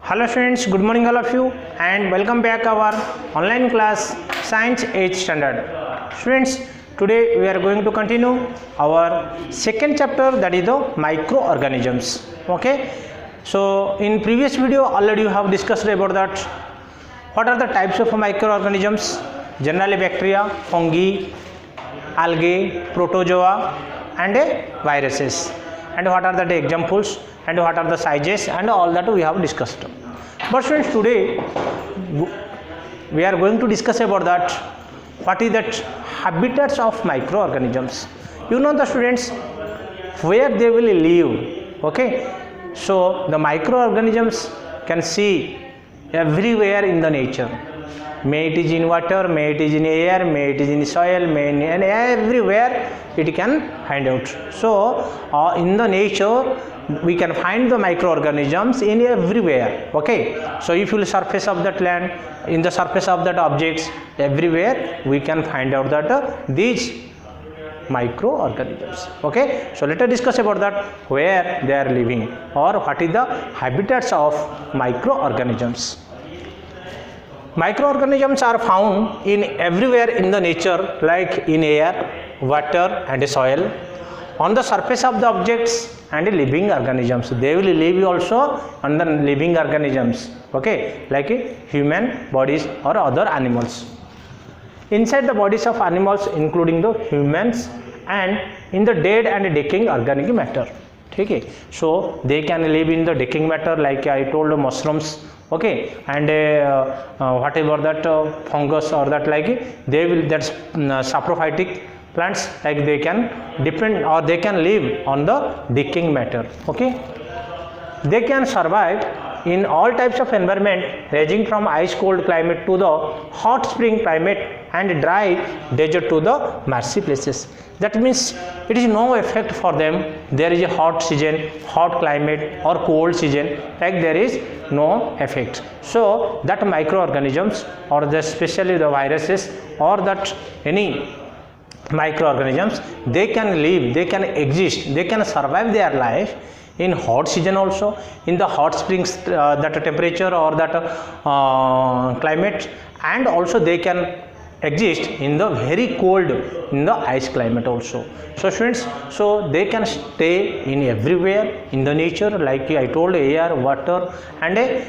Hello students, good morning all of you and welcome back our online class Science 8th Standard. Students, today we are going to continue our second chapter, that is the microorganisms. Okay, so in previous video already you have discussed about that. What are the types of microorganisms? Generally bacteria, fungi, algae, protozoa and viruses. And what are the examples and what are the sizes and all that we have discussed. But students, today we are going to discuss about that. What is that habitats of microorganisms? You know the students, where they will live. Okay, so the microorganisms can see everywhere in the nature. May it is in water, may it is in air, may it is in soil, and everywhere it can find out. So in the nature we can find the microorganisms in everywhere. Okay, so if you will surface of that land, in the surface of that objects, everywhere we can find out that these microorganisms. Okay, so let us discuss about that, where they are living or what is the habitats of microorganisms. Microorganisms are found in everywhere in the nature, like in air, water and soil, on the surface of the objects and living organisms. They will live also on the living organisms, okay, like human bodies or other animals. Inside the bodies of animals, including the humans, and in the dead and decaying organic matter. Okay, so they can live in the decaying matter, like I told, mushrooms. Okay, and whatever that fungus or that, like they will, that's saprophytic plants, like they can depend or they can live on the decaying matter. Okay, they can survive in all types of environment, ranging from ice cold climate to the hot spring climate and dry desert to the marshy places. That means it is no effect for them. There is a hot season, hot climate or cold season, like there is no effect. So that microorganisms or the especially the viruses or that any microorganisms, they can live, they can exist, they can survive their life in hot season also, in the hot springs that temperature or that climate, and also they can exist in the very cold, in the ice climate also. So students, so they can stay in everywhere in the nature, like I told, air, water and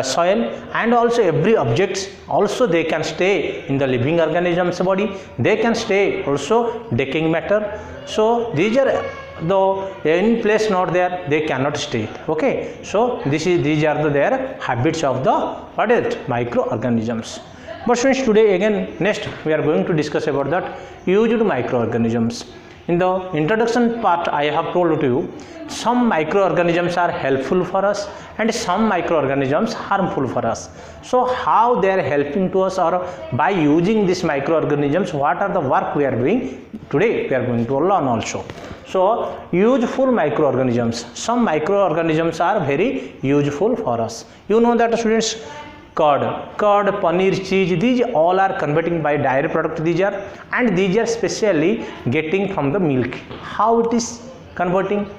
soil, and also every objects. Also they can stay in the living organisms body, they can stay also decaying matter. So these are, though in place not there, they cannot stay. Okay, so these are their habits of the what is it, microorganisms. But students, today again next we are going to discuss about that used microorganisms. In the introduction part I have told to you, some microorganisms are helpful for us and some microorganisms harmful for us. So how they are helping to us, or by using these microorganisms, what are the work we are doing, today we are going to learn also. So useful microorganisms, some microorganisms are very useful for us. You know that students, curd, paneer, cheese, these all are converting by dairy product, these are, and these are specially getting from the milk. How it is converting?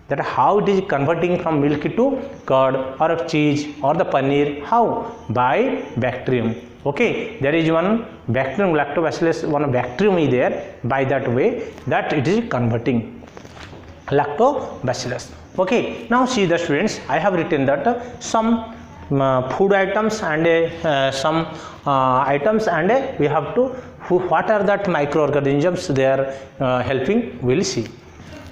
That how it is converting from milk to curd or cheese or the paneer? How? By bacterium. Okay, there is one bacterium, lactobacillus, one bacterium is there. By that way that it is converting lactobacillus. Okay, now see the students, I have written that some food items and some items, and we have to what are that microorganisms they are helping, we will see.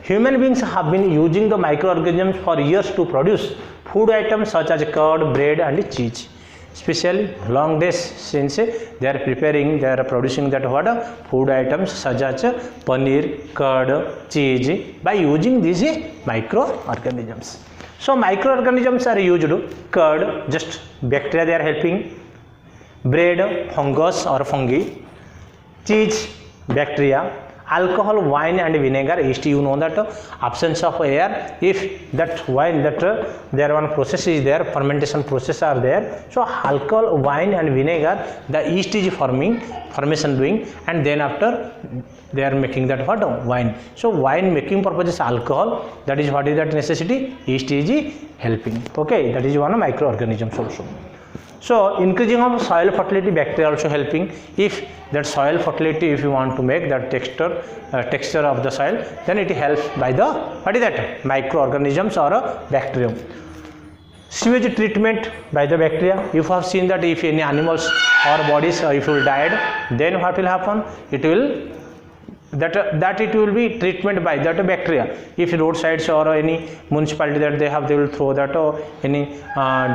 Human beings have been using the microorganisms for years to produce food items such as curd, bread and cheese. Especially long days, since they are preparing, they are producing that what food items such as paneer, curd, cheese, by using these microorganisms. So microorganisms are used. Curd, just bacteria they are helping. Bread, fungus or fungi. Cheese, bacteria. alcohol, wine and vinegar, yeast, you know that absence of air, if that wine, that there one process is there, fermentation process are there, so alcohol, wine and vinegar, the yeast is formation doing, and then after they are making that what, wine. So wine making purpose is alcohol, that is what is that necessity, yeast is helping. Okay, that is one microorganisms also. So increasing of soil fertility, bacteria also helping. If that soil fertility, if you want to make that texture of the soil, then it helps by the what is that, microorganisms or bacterium. Sewage treatment by the bacteria. You have seen that if any animals or bodies if will died, then what will happen, it will that it will be treatment by that bacteria. If roadsides or any municipality that they have, they will throw that or any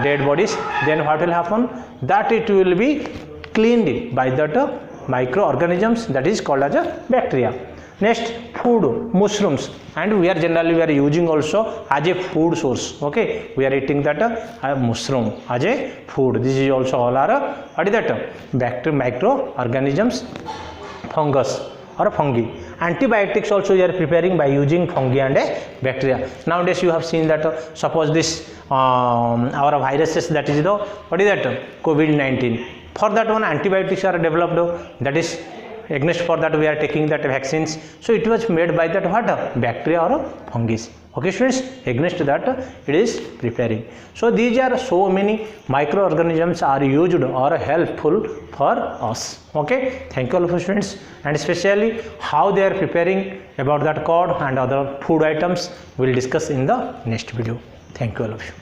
dead bodies, then what will happen, that it will be cleaned by that microorganisms, that is called as a bacteria. Next, food, mushrooms, and we are generally we are using also as a food source. Okay, we are eating that mushroom as a food. This is also all are what is that, bacteria, microorganisms, fungus or fungi. Antibiotics also we are preparing by using fungi and bacteria. Nowadays you have seen that suppose this our viruses, that is the what is that, COVID-19, for that one antibiotics are developed, that is against for that we are taking that vaccines. So it was made by that what, bacteria or fungi. Okay students, against that it is preparing. So these are so many microorganisms are used or helpful for us. Okay, thank you all of you students, and especially how they are preparing about that cod and other food items we will discuss in the next video. Thank you all of you.